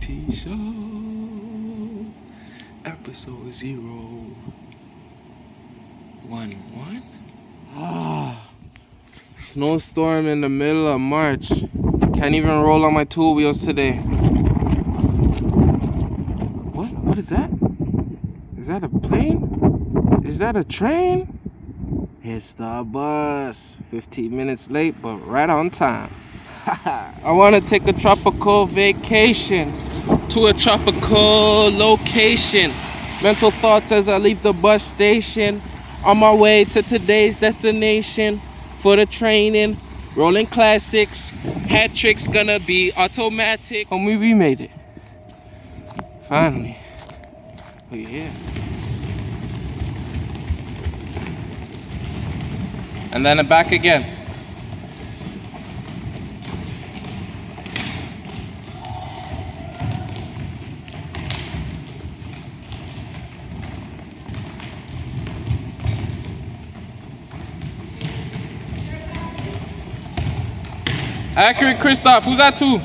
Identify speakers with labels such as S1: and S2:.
S1: TT Show, episode 011.
S2: Snowstorm in the middle of March. Can't even roll on my two wheels today. What is that? Is that a plane? Is that a train? It's the bus. 15 minutes late, but right on time. I want to take a tropical vacation to a tropical location. Mental thoughts as I leave the bus station. On my way to today's destination for the training. Rolling classics. Hat trick's gonna be automatic. Homie, we made it. Finally. We're here. And then back again. Accurate, Christoph. Who's that to?